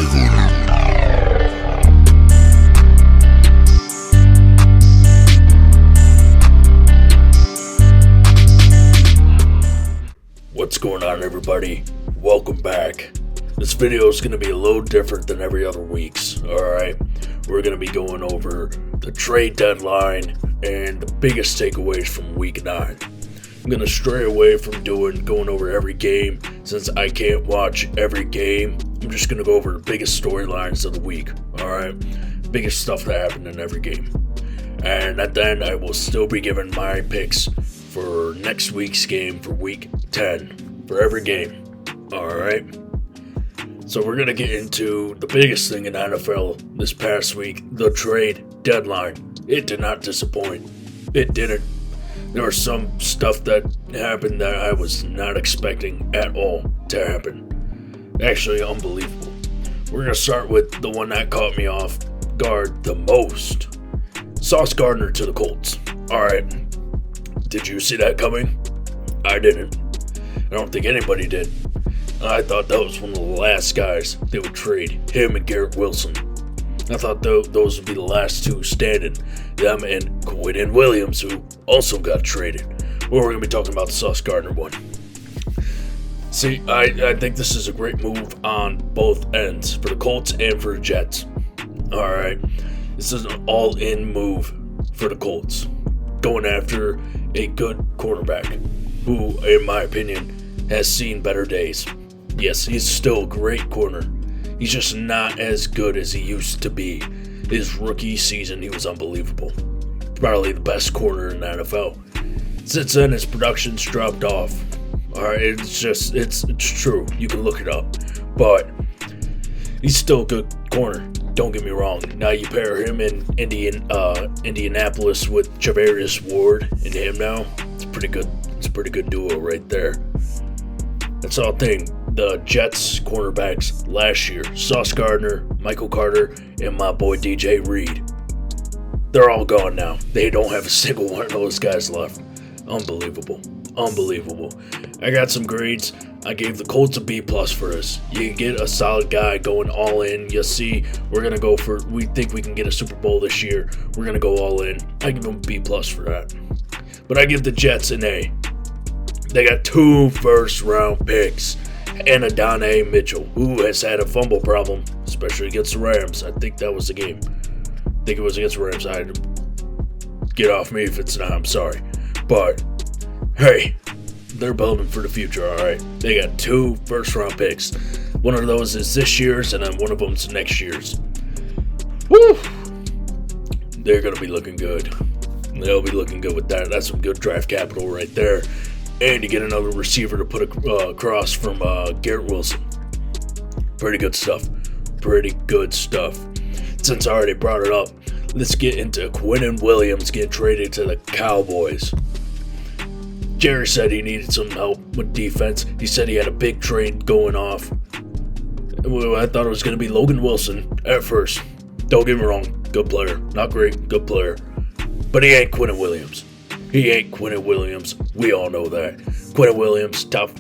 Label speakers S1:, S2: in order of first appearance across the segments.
S1: What's going on, everybody? Welcome back. This video is going to be a little different than every other week's, alright? We're going to be going over the trade deadline and the biggest takeaways from week 9. I'm going to stray away from going over every game since I can't watch every game. I'm just going to go over the biggest storylines of the week, alright? Biggest stuff that happened in every game. And at the end, I will still be giving my picks for next week's game for week 10 for every game, alright? So we're going to get into the biggest thing in NFL this past week, the trade deadline. It did not disappoint. It didn't. There was some stuff that happened that I was not expecting at all to happen. Actually, unbelievable. We're going to start with the one that caught me off guard the most. Sauce Gardner to the Colts. Alright. Did you see that coming? I didn't. I don't think anybody did. I thought that was one of the last guys they would trade, him and Garrett Wilson. I thought those would be the last two standing, them and Quinnen Williams, who also got traded. But we're going to be talking about the Sauce Gardner one. See, I think this is a great move on both ends, for the Colts and for the Jets. Alright, this is an all-in move for the Colts, going after a good quarterback, who, in my opinion, has seen better days. Yes, he's still a great corner. He's just not as good as he used to be. His rookie season, he was unbelievable. Probably the best corner in the NFL. Since then, his production's dropped off. Alright, it's true. You can look it up. But he's still a good corner. Don't get me wrong. Now you pair him in Indianapolis with Javarius Ward and him now. It's pretty good. It's a pretty good duo right there. That's all thing. The Jets cornerbacks last year, Sauce Gardner, Michael Carter, and my boy DJ Reed. They're all gone now. They don't have a single one of those guys left. Unbelievable. Unbelievable. I got some grades. I gave the Colts a B+ for this. You get a solid guy going all in. You see, we think we can get a Super Bowl this year. We're going to go all in. I give them a B+ for that. But I give the Jets an A. They got 2 first-round picks and Adonai Mitchell, who has had a fumble problem, especially against the Rams. I think that was the game. I think it was against the Rams. Get off me if it's not. I'm sorry. But, hey, they're building for the future, all right? They got 2 first-round picks. One of those is this year's, and then one of them's next year's. Woo! They're going to be looking good. They'll be looking good with that. That's some good draft capital right there. And you get another receiver to put across from Garrett Wilson. Pretty good stuff. Pretty good stuff. Since I already brought it up, let's get into Quinnen Williams getting traded to the Cowboys. Jerry said he needed some help with defense. He said he had a big trade going off. I thought it was going to be Logan Wilson at first. Don't get me wrong. Good player. Not great. Good player. But he ain't Quinnen Williams. He ain't Quinnen Williams. We all know that. Quinnen Williams, top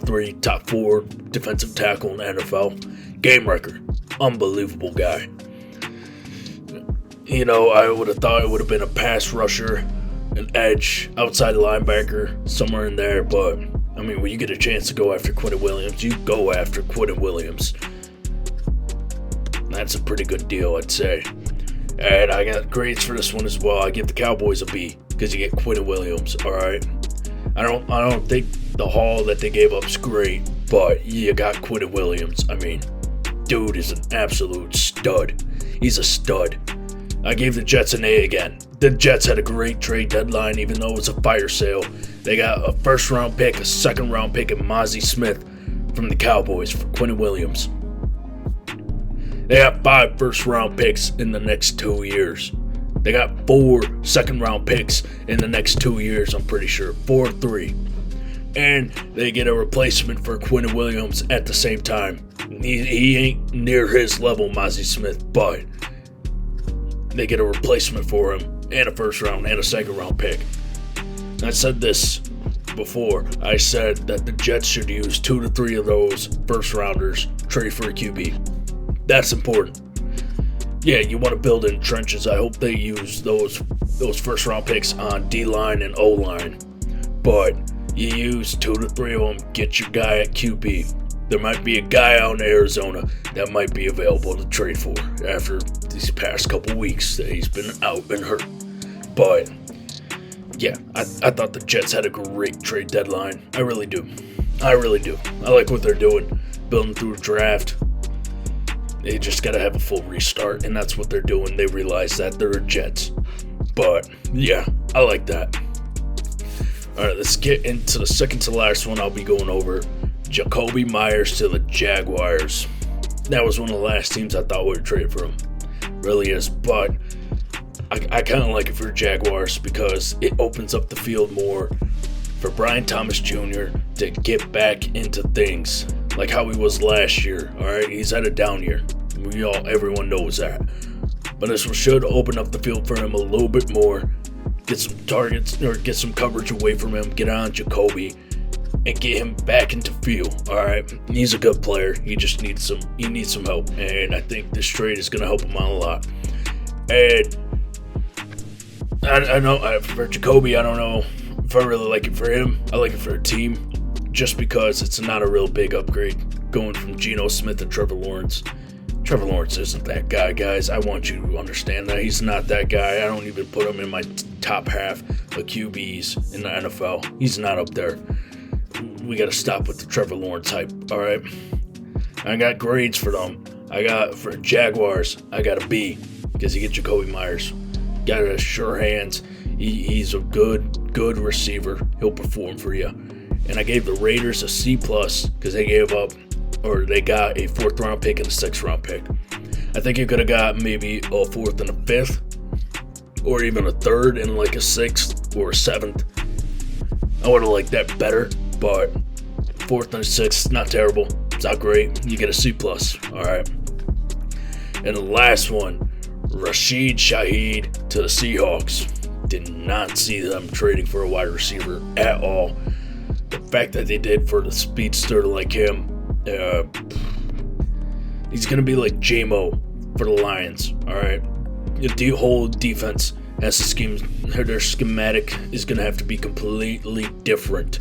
S1: 3, top 4 defensive tackle in the NFL. Game record. Unbelievable guy. You know, I would have thought it would have been a pass rusher, an edge, outside linebacker, somewhere in there. But, I mean, when you get a chance to go after Quinnen Williams, you go after Quinnen Williams. That's a pretty good deal, I'd say. And I got grades for this one as well. I give the Cowboys a B because you get Quinnen Williams. All right. I don't think the haul that they gave up is great, but you got Quinnen Williams. I mean, dude is an absolute stud. He's a stud. I gave the Jets an A again. The Jets had a great trade deadline, even though it was a fire sale. They got a first-round pick, a second-round pick, and Mozzie Smith from the Cowboys for Quinnen Williams. They got 5 first-round picks in the next 2 years. They got 4 second-round picks in the next 2 years, I'm pretty sure. 4 or 3. And they get a replacement for Quinnen Williams at the same time. He ain't near his level, Mozzie Smith, but they get a replacement for him and a first-round and a second-round pick. I said this before. I said that the Jets should use 2 to 3 of those first-rounders, trade for a QB. That's important. Yeah, you want to build in trenches. I hope they use those first round picks on D-line and O-line. But you use 2 to 3 of them, get your guy at QB. There might be a guy out in Arizona that might be available to trade for after these past couple weeks that he's been out and hurt. But yeah, I thought the Jets had a great trade deadline. I really do. I like what they're doing, building through the draft. They just got to have a full restart, and that's what they're doing. They realize that they're Jets. But yeah, I like that. All right, let's get into the second to last one I'll be going over. Jakobi Meyers to the Jaguars. That was one of the last teams I thought would trade for him. Really is, but I kind of like it for the Jaguars because it opens up the field more for Brian Thomas Jr. to get back into things like how he was last year. All right, he's had a down year. Everyone knows that. But this should open up the field for him a little bit more. Get some targets or get some coverage away from him. Get on Jakobi and get him back into field. All right, he's a good player. He just needs some help, and I think this trade is going to help him out a lot. And I know for Jakobi, I don't know if I really like it for him. I like it for a team, just because it's not a real big upgrade going from Geno Smith to Trevor Lawrence. Trevor Lawrence isn't that guy, guys. I want you to understand that. He's not that guy. I don't even put him in my top half of QBs in the NFL. He's not up there. We got to stop with the Trevor Lawrence hype, all right? I got grades for them. For Jaguars, I got a B because you get Jakobi Meyers. Got a sure hands. He's a good receiver. He'll perform for you. And I gave the Raiders a C+ because they got a 4th round pick and a 6th round pick. I think you could have got maybe a 4th and a 5th, or even a 3rd and like a 6th or a 7th. I would have liked that better, but 4th and a 6th, not terrible. It's not great. You get a C+. All right. And the last one, Rashid Shaheed to the Seahawks. Did not see them trading for a wide receiver at all. The fact that they did for the speedster like him, he's going to be like J-Mo for the Lions, all right? The whole defense has a scheme. Their schematic is going to have to be completely different.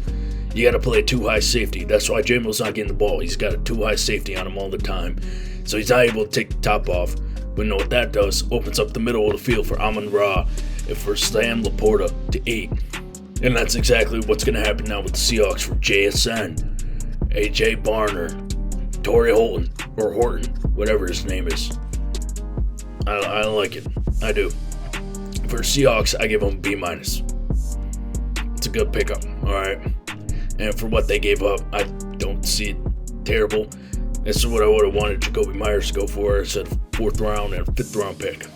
S1: You got to play a too-high safety. That's why J-Mo's not getting the ball. He's got a too-high safety on him all the time. So he's not able to take the top off. But you know what that does? Opens up the middle of the field for Amon-Ra and for Sam Laporta to eat. And that's exactly what's going to happen now with the Seahawks for JSN, AJ Barner, Torrey Horton, whatever his name is. I like it. I do. For Seahawks, I give them B-. It's a good pickup, all right? And for what they gave up, I don't see it terrible. This is what I would have wanted Jakobi Meyers to go for. Instead of 4th round and a 5th round pick.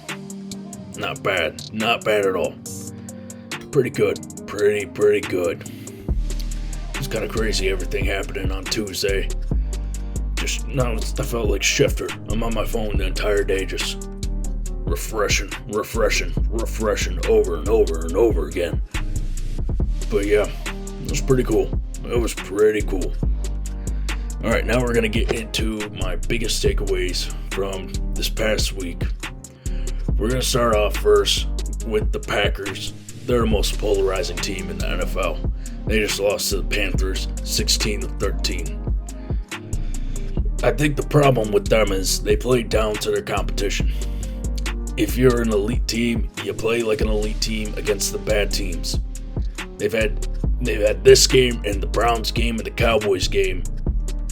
S1: Not bad. Not bad at all. Pretty good. Pretty good. It's kind of crazy everything happening on Tuesday. I felt like Schefter. I'm on my phone the entire day just refreshing over and over again. But yeah, it was pretty cool. Alright, now we're going to get into my biggest takeaways from this past week. We're going to start off first with the Packers. They're the most polarizing team in the NFL. They just lost to the Panthers 16-13. I think the problem with them is they play down to their competition. If you're an elite team, you play like an elite team against the bad teams. They've had this game and the Browns game and the Cowboys game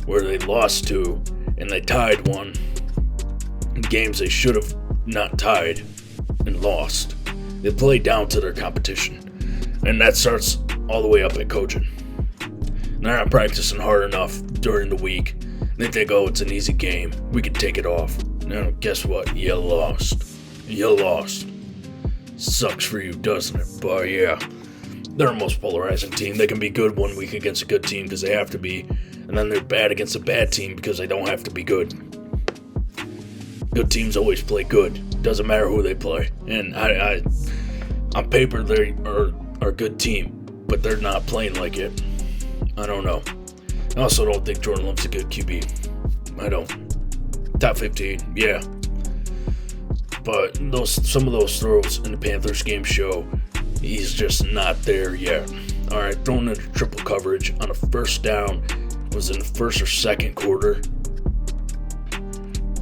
S1: where they lost to and they tied one. Games they should have not tied and lost. They play down to their competition. And that starts all the way up at coaching. They're not practicing hard enough during the week. They think, oh, it's an easy game. We can take it off. Now, guess what? You lost. Sucks for you, doesn't it? But yeah, they're the most polarizing team. They can be good one week against a good team because they have to be. And then they're bad against a bad team because they don't have to be good. Good teams always play good. Doesn't matter who they play. And on paper, they are a good team, but they're not playing like it. I don't know. I also don't think Jordan Love's a good QB. I don't. Top 15, yeah. But some of those throws in the Panthers game show he's just not there yet. All right, throwing into triple coverage on a first down was in the first or second quarter.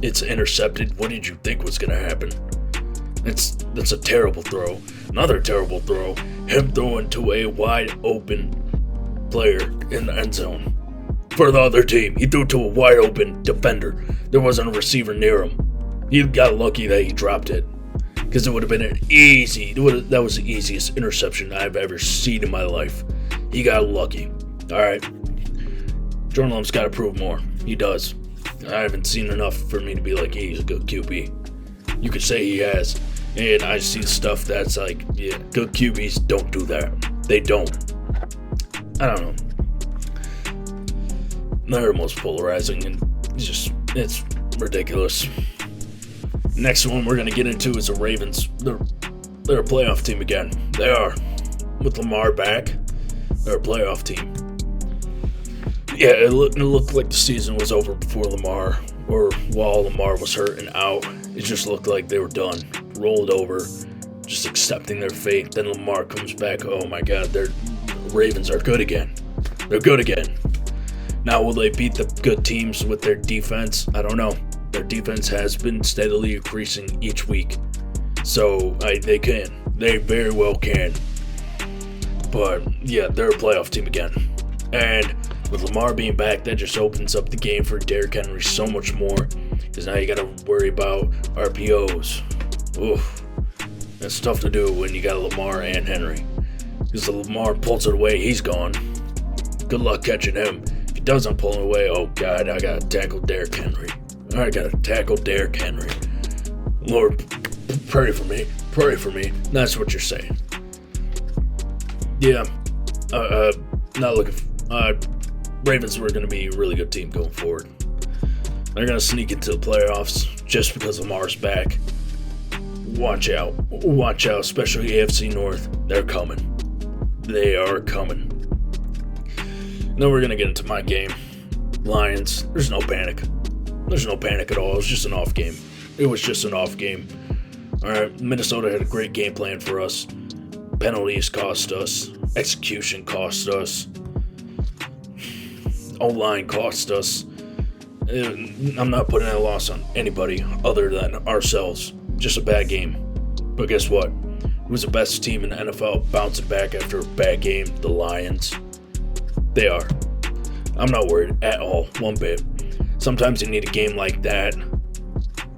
S1: It's intercepted. What did you think was going to happen? That's a terrible throw. Another terrible throw. Him throwing to a wide open player in the end zone. For the other team, he threw to a wide open defender. There wasn't a receiver near him. He got lucky that he dropped it. Because it would have been that was the easiest interception I've ever seen in my life. He got lucky. Alright. Jordan Love's got to prove more. He does. I haven't seen enough for me to be like, hey, he's a good QB. You could say he has. And I see stuff that's like, yeah, good QBs don't do that. They don't. I don't know. They're most polarizing, and it's ridiculous. Next one we're going to get into is the Ravens. They're a playoff team again. They are. With Lamar back, they're a playoff team. Yeah, it looked like the season was over before Lamar, or while Lamar was hurt and out. It just looked like they were done. Rolled over, just accepting their fate. Then Lamar comes back. Oh my God, the Ravens are good again. They're good again. Now, will they beat the good teams with their defense? I don't know. Their defense has been steadily increasing each week. So, they can. They very well can. But, yeah, they're a playoff team again. And with Lamar being back, that just opens up the game for Derrick Henry so much more. Because now you got to worry about RPOs. Oof. That's tough to do when you got Lamar and Henry. Because Lamar pulls it away, he's gone. Good luck catching him. If he doesn't pull it away, oh God, I got to tackle Derrick Henry. I got to tackle Derrick Henry. Lord, pray for me. Pray for me. That's what you're saying. Yeah. Not looking. Ravens were going to be a really good team going forward. They're going to sneak into the playoffs just because Lamar's back. Watch out. Watch out, especially AFC North. They're coming. They are coming. Then we're going to get into my game. Lions. There's no panic. There's no panic at all. It was just an off game. It was just an off game. All right, Minnesota had a great game plan for us. Penalties cost us. Execution cost us. O-line cost us. I'm not putting that loss on anybody other than ourselves. Just a bad game. But guess what? It was the best team in the NFL bouncing back after a bad game. The Lions. They are. I'm not worried at all. One bit. Sometimes you need a game like that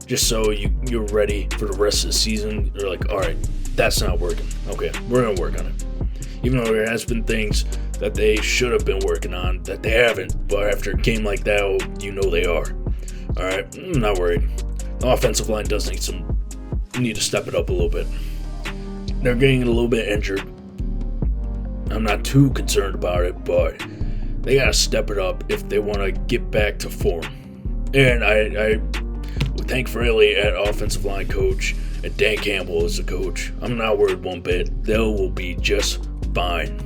S1: just so you're ready for the rest of the season. You're like, all right, that's not working. Okay, we're going to work on it. Even though there has been things that they should have been working on that they haven't. But after a game like that, you know they are. All right, I'm not worried. The offensive line does need to step it up a little bit. They're getting a little bit injured. I'm not too concerned about it, but they got to step it up if they want to get back to form. And I would thank Fraley at offensive line coach and Dan Campbell as the coach. I'm not worried one bit. They will be just fine.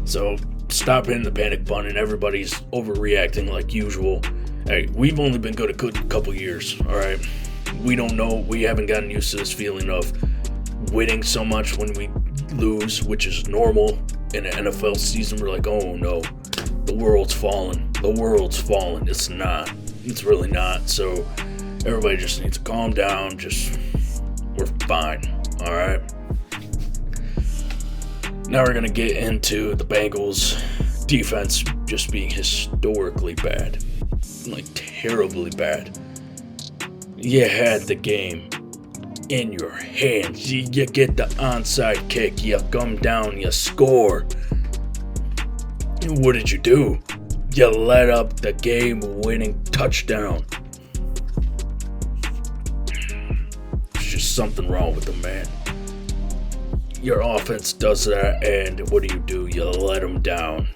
S1: So stop hitting the panic button. Everybody's overreacting like usual. Hey, we've only been good a good couple years, all right? We don't know. We haven't gotten used to this feeling of winning so much when we lose, which is normal in an NFL season. We're like, oh no, the world's fallen. The world's fallen. It's not. It's really not. So everybody just needs to calm down. We're fine. All right. Now we're going to get into the Bengals defense just being historically bad. Like terribly bad. You had the game in your hands. You get the onside kick. You come down. You score. And what did you do? You let up the game-winning touchdown. There's just something wrong with them, man. Your offense does that, and what do? You let them down.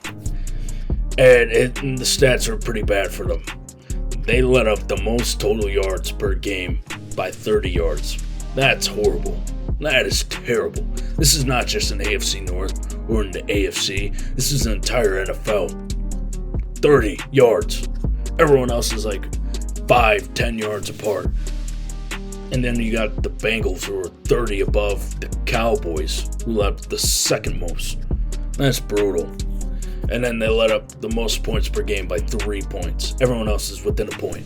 S1: And the stats are pretty bad for them. They let up the most total yards per game by 30 yards. That's horrible. That is terrible. This is not just in the AFC North or in the AFC. This is the entire NFL. 30 yards. Everyone else is like 5-10 yards apart. And then you got the Bengals, who are 30 above the Cowboys, who left the second most. That's brutal. And then they let up the most points per game by 3 points. Everyone else is within a point.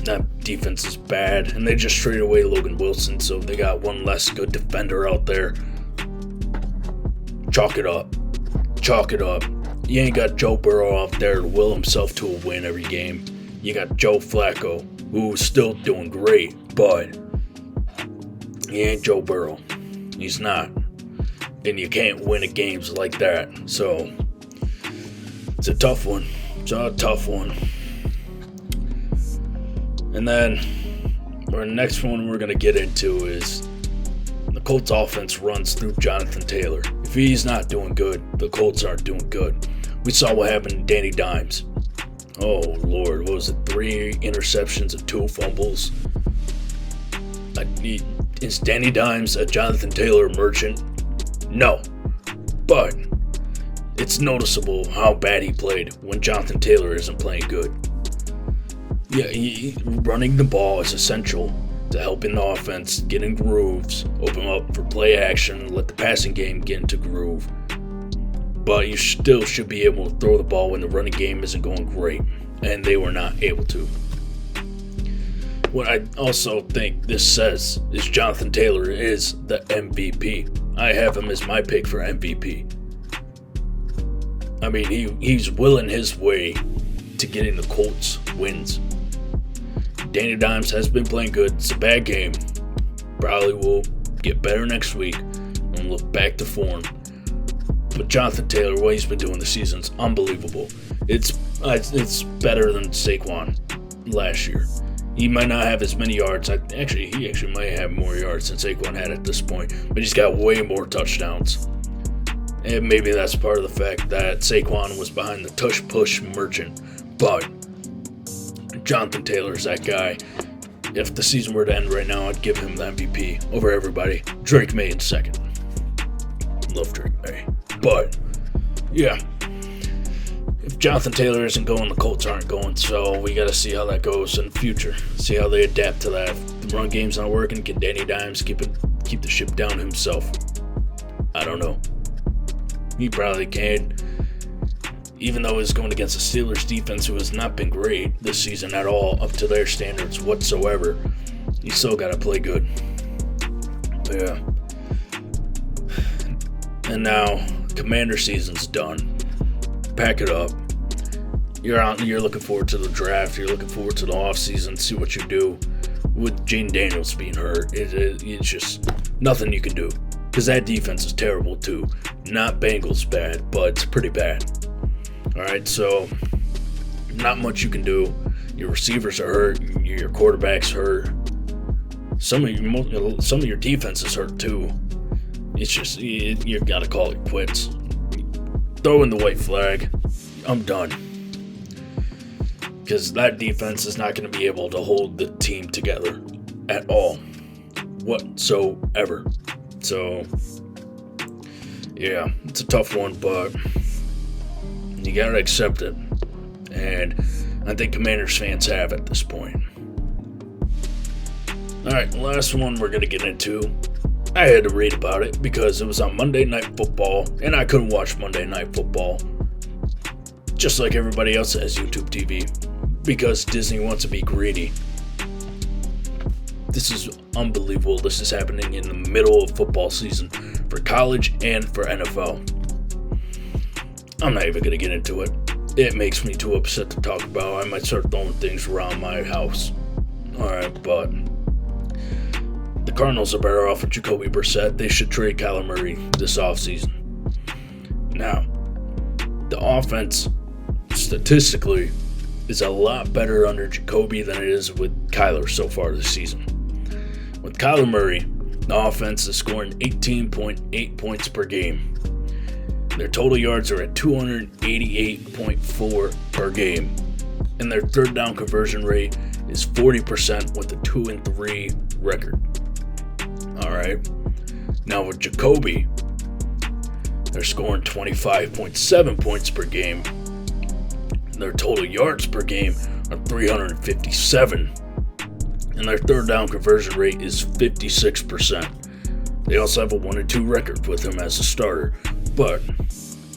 S1: That defense is bad, and they just traded away Logan Wilson, so they got one less good defender out there. Chalk it up. Chalk it up. You ain't got Joe Burrow out there to will himself to a win every game. You got Joe Flacco, who's still doing great, but he ain't Joe Burrow. He's not. And you can't win at games like that. So, it's a tough one. It's a tough one. And then, our next one we're going to get into is the Colts offense runs through Jonathan Taylor. If he's not doing good, the Colts aren't doing good. We saw what happened to Danny Dimes. Oh, Lord. What was it? 3 interceptions and 2 fumbles. Is Danny Dimes a Jonathan Taylor merchant? No. But it's noticeable how bad he played when Jonathan Taylor isn't playing good. Yeah, running the ball is essential to helping the offense get in grooves, open up for play action, let the passing game get into groove. But you still should be able to throw the ball when the running game isn't going great, and they were not able to. What I also think this says is Jonathan Taylor is the MVP. I have him as my pick for MVP. I mean, he's willing his way to getting the Colts wins. Danny Dimes has been playing good. It's a bad game. Probably will get better next week and look back to form. But Jonathan Taylor, what he's been doing this season's unbelievable. It's better than Saquon last year. He might not have as many yards. He actually might have more yards than Saquon had at this point. But he's got way more touchdowns. And maybe that's part of the fact that Saquon was behind the tush-push merchant. But Jonathan Taylor's that guy. If the season were to end right now, I'd give him the MVP over everybody. Drake May in second. Love Drake May. But, yeah. If Jonathan Taylor isn't going, the Colts aren't going. So we got to see how that goes in the future. See how they adapt to that. If the run game's not working, can Danny Dimes keep the ship down himself? I don't know. He probably can. Even though he's going against the Steelers defense, who has not been great this season at all, up to their standards whatsoever, you still got to play good. Yeah. And now, Commander season's done. Pack it up. You're out. You're looking forward to the draft. You're looking forward to the offseason. See what you do. With Jane Daniels being hurt, it's just nothing you can do. Because that defense is terrible too. Not Bengals bad, but it's pretty bad. Alright, so not much you can do. Your receivers are hurt. Your quarterback's hurt. Some of your defense is hurt too. It's just, you gotta call it quits. Throw in the white flag. I'm done. Because that defense is not going to be able to hold the team together at all. Whatsoever. So, yeah, it's a tough one, but you gotta accept it. And I think Commanders fans have at this point. Alright, last one we're gonna get into. I had to read about it because it was on Monday Night Football, and I couldn't watch Monday Night Football. Just like everybody else has YouTube TV. Because Disney wants to be greedy. This is unbelievable. This is happening in the middle of football season for college and for NFL. I'm not even going to get into it. It makes me too upset to talk about. I might start throwing things around my house. Alright, but the Cardinals are better off with Jacoby Brissett. They should trade Kyler Murray this offseason. Now, the offense, statistically, is a lot better under Jacoby than it is with Kyler so far this season. With Kyler Murray, the offense is scoring 18.8 points per game. Their total yards are at 288.4 per game. And their third down conversion rate is 40% with a 2-3 record. Alright. Now with Jacoby, they're scoring 25.7 points per game. Their total yards per game are 357. And their third down conversion rate is 56%. They also have a 1-2 record with him as a starter. But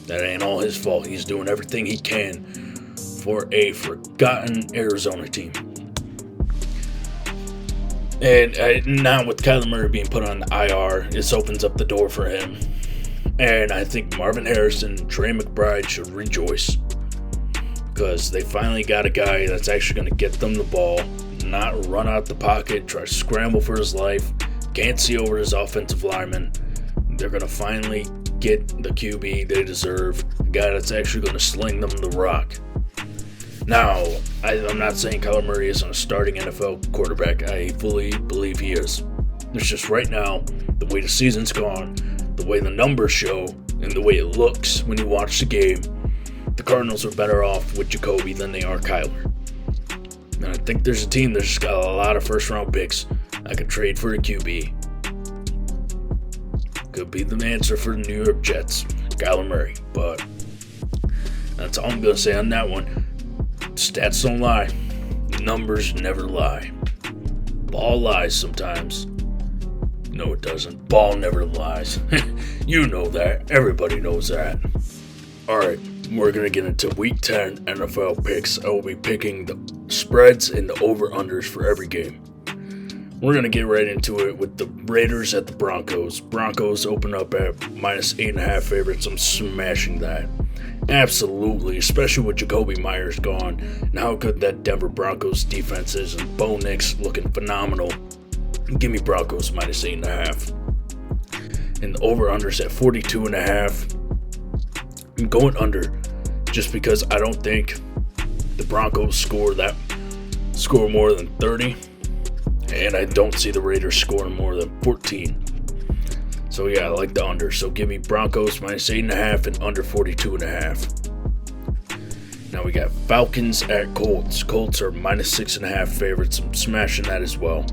S1: that ain't all his fault. He's doing everything he can for a forgotten Arizona team. And now with Kyler Murray being put on the IR, this opens up the door for him. And I think Marvin Harrison and Trey McBride should rejoice. Because they finally got a guy that's actually going to get them the ball, not run out the pocket, try to scramble for his life, can't see over his offensive lineman. They're going to finally get the QB they deserve, a guy that's actually going to sling them the rock. Now, I'm not saying Kyler Murray isn't a starting NFL quarterback. I fully believe he is. It's just right now, the way the season's gone, the way the numbers show, and the way it looks when you watch the game, the Cardinals are better off with Jakobi than they are Kyler. And I think there's a team that's just got a lot of first-round picks I could trade for a QB. Could be the answer for the New York Jets, Kyler Murray. But that's all I'm going to say on that one. Stats don't lie. Numbers never lie. Ball lies sometimes. No, it doesn't. Ball never lies. You know that. Everybody knows that. Alright, we're going to get into Week 10 NFL picks. I will be picking the spreads and the over-unders for every game. We're going to get right into it with the Raiders at the Broncos. Broncos open up at -8.5 favorites. I'm smashing that. Absolutely, especially with Jakobi Meyers gone. And how good that Denver Broncos defense is. And Bo Nix looking phenomenal. Give me Broncos -8.5. And the over-unders at 42.5. I'm going under just because I don't think the Broncos score more than 30. And I don't see the Raiders scoring more than 14. So yeah, I like the under. So give me Broncos -8.5 and under 42.5. Now we got Falcons at Colts. Colts are -6.5 favorites. I'm smashing that as well.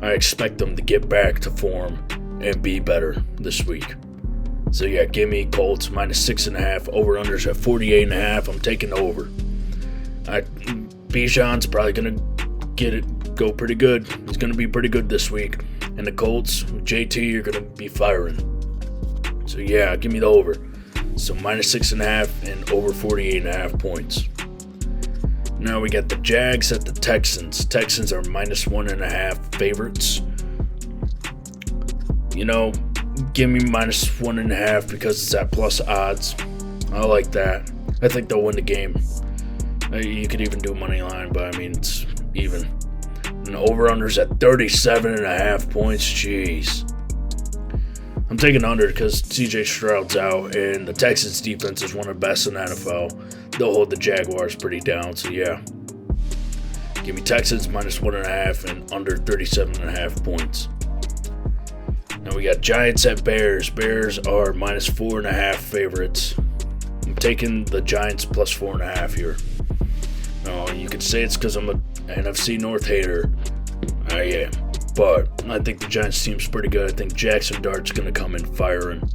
S1: I expect them to get back to form and be better this week. So yeah, give me Colts -6.5. Over-unders at 48.5. I'm taking over. Bijan's probably going to go pretty good. He's going to be pretty good this week. And the Colts, JT, are going to be firing. So yeah, give me the over. So -6.5 and over 48.5 points. Now we got the Jags at the Texans. Texans are -1.5 favorites. You know, give me -1.5 because it's at plus odds. I like that. I think they'll win the game. You could even do money line, but I mean, it's even. And the over-under's at 37.5 points. Jeez. I'm taking under because CJ Stroud's out, and the Texans defense is one of the best in the NFL. They'll hold the Jaguars pretty down, so yeah. Give me Texans -1.5 and under 37.5 points. Now we got Giants at Bears. Bears are -4.5 favorites. I'm taking the Giants +4.5 here. Now, you could say it's because I'm an NFC North hater. I am. But I think the Giants team's pretty good. I think Jackson Dart's going to come in firing.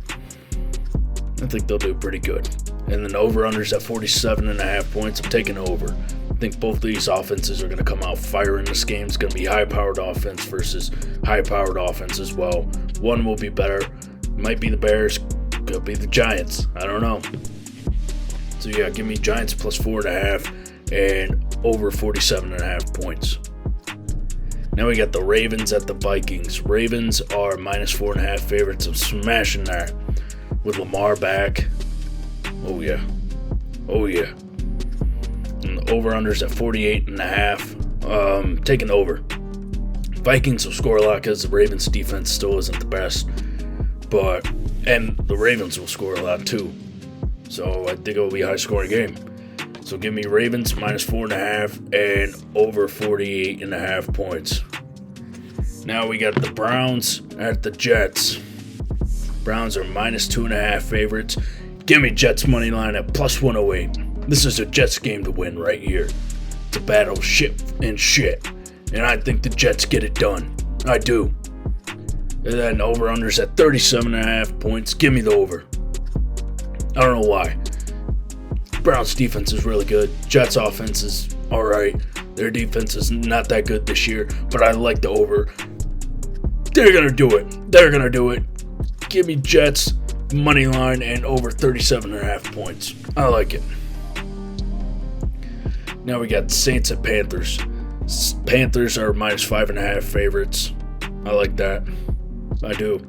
S1: I think they'll do pretty good. And then the over-under's at 47.5 points. I'm taking over. I think both of these offenses are going to come out firing this game. It's going to be high-powered offense versus high-powered offense as well. One will be better. Might be the Bears. Could be the Giants. I don't know. So yeah, give me Giants +4.5 and over 47.5 points. Now we got the Ravens at the Vikings. Ravens are -4.5 favorites. I'm smashing that with Lamar back. Oh yeah. Oh yeah. And the over-under's at 48.5. Taking over. Vikings will score a lot because the Ravens defense still isn't the best. And the Ravens will score a lot too. So I think it will be a high-scoring game. So give me Ravens -4.5 and over 48.5 points. Now we got the Browns at the Jets. Browns are -2.5 favorites. Give me Jets money line at +108. This is a Jets game to win right here. It's a battle shit and shit. And I think the Jets get it done. I do. And then over-under's at 37.5 points. Give me the over. I don't know why. Browns defense is really good. Jets offense is alright. Their defense is not that good this year, but I like the over. They're going to do it. Give me Jets money line and over 37.5 points. I like it. Now we got Saints at Panthers. Panthers are minus 5.5 favorites. I like that. I do.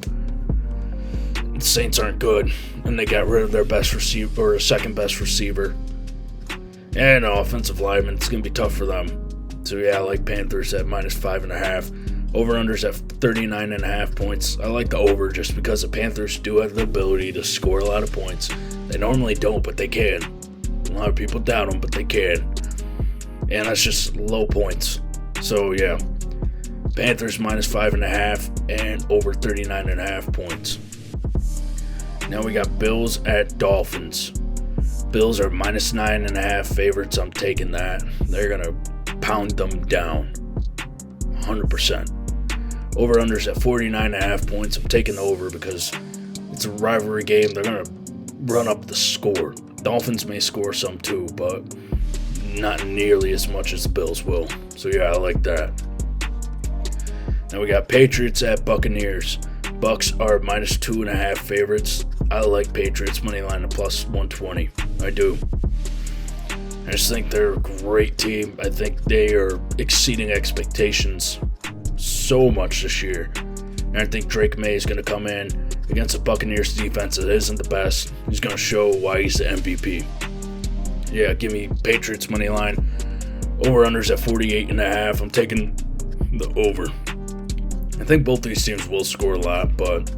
S1: The Saints aren't good, and they got rid of their best receiver, or second best receiver, and an offensive lineman. It's going to be tough for them. So yeah, I like Panthers at minus 5.5. Over-unders at 39.5 points. I like the over just because the Panthers do have the ability to score a lot of points. They normally don't, but they can. A lot of people doubt them, but they can. And that's just low points. So yeah, Panthers minus 5.5 and over 39.5 points. Now we got Bills at Dolphins. Bills are minus 9.5 favorites. I'm taking that. They're going to pound them down 100%. Over-unders at 49.5 points. I'm taking the over because it's a rivalry game. They're going to run up the score. Dolphins may score some too, but not nearly as much as the Bills will. So yeah, I like that. Now we got Patriots at Buccaneers. Bucks are minus 2.5 favorites. I like Patriots money line at plus 120. I do. I just think they're a great team. I think they are exceeding expectations so much this year. And I think Drake May is going to come in against a Buccaneers defense that isn't the best. He's going to show why he's the MVP. Yeah, give me Patriots money line. Over-unders at 48.5. I'm taking the over. I think both these teams will score a lot, but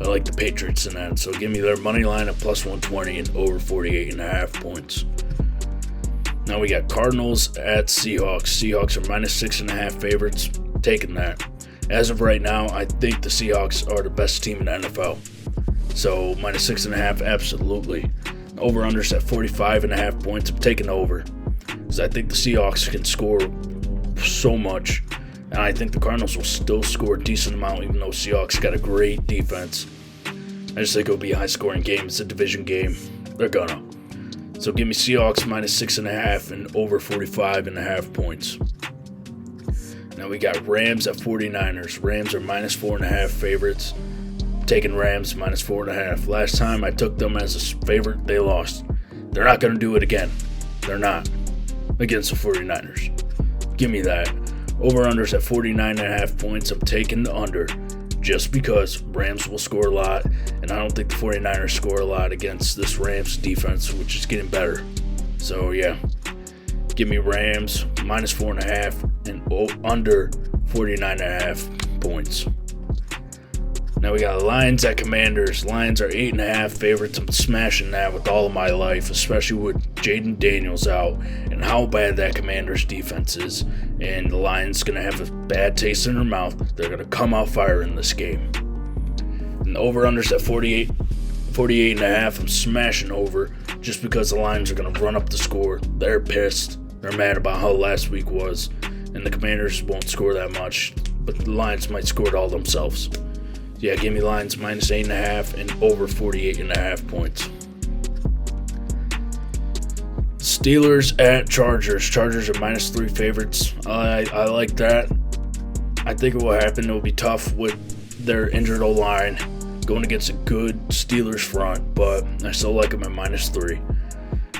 S1: I like the Patriots in that. So give me their money line at plus 120 and over 48.5 points. Now we got Cardinals at Seahawks. Seahawks are minus 6.5 favorites. Taking that. As of right now, I think the Seahawks are the best team in the NFL. So minus 6.5, absolutely. Over-unders at 45.5 points. I'm taking over. Because I think the Seahawks can score so much. And I think the Cardinals will still score a decent amount, even though Seahawks got a great defense. I just think it'll be a high-scoring game. It's a division game. They're gonna. So give me Seahawks minus 6.5 and over 45.5 points. Now we got Rams at 49ers. Rams are minus 4.5 favorites. Taking Rams minus 4.5. Last time I took them as a favorite, they lost. They're not going to do it again. They're not. Against the 49ers. Give me that. Over-unders at 49.5 points. I'm taking the under just because Rams will score a lot, and I don't think the 49ers score a lot against this Rams defense, which is getting better. So, yeah. Give me Rams minus 4.5 and under 49.5 points. Now we got Lions at Commanders. Lions are 8.5 favorites. I'm smashing that with all of my life, especially with Jaden Daniels out and how bad that Commanders defense is. And the Lions going to have a bad taste in their mouth. They're going to come out firing this game. And the over-unders at 48.5. I'm smashing over just because the Lions are going to run up the score. They're pissed. They're mad about how last week was. And the Commanders won't score that much, but the Lions might score it all themselves. Yeah, give me Lions minus 8.5 and over 48.5 points. Steelers at Chargers. Chargers are minus 3 favorites. I like that. I think it will happen. It will be tough with their injured O-line going against a good Steelers front, but I still like them at minus 3.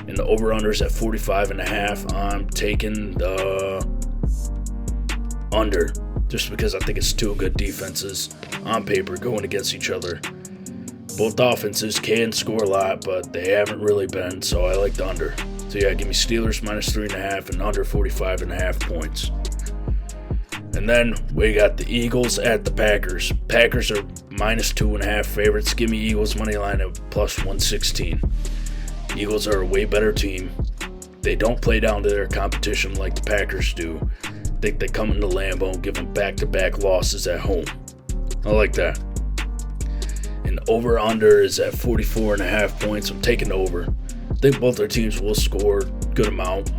S1: And the over-unders at 45.5. I'm taking the under. Just because I think it's two good defenses on paper going against each other. Both offenses can score a lot, but they haven't really been, so I like the under. So yeah, give me Steelers minus 3.5 and under 45.5 points. And then we got the Eagles at the Packers. Packers are minus 2.5 favorites. Give me Eagles money line at plus 116. Eagles are a way better team. They don't play down to their competition like the Packers do. I think they come into Lambeau and give them back-to-back losses at home. I like that. And over-under is at 44.5 points. I'm taking over. I think both their teams will score a good amount,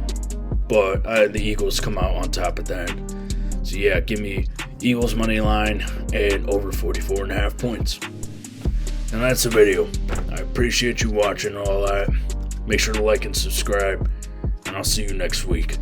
S1: but the Eagles come out on top of that. So yeah, give me Eagles money line and over 44.5 points. And that's the video. I appreciate you watching all that. Make sure to like and subscribe, and I'll see you next week.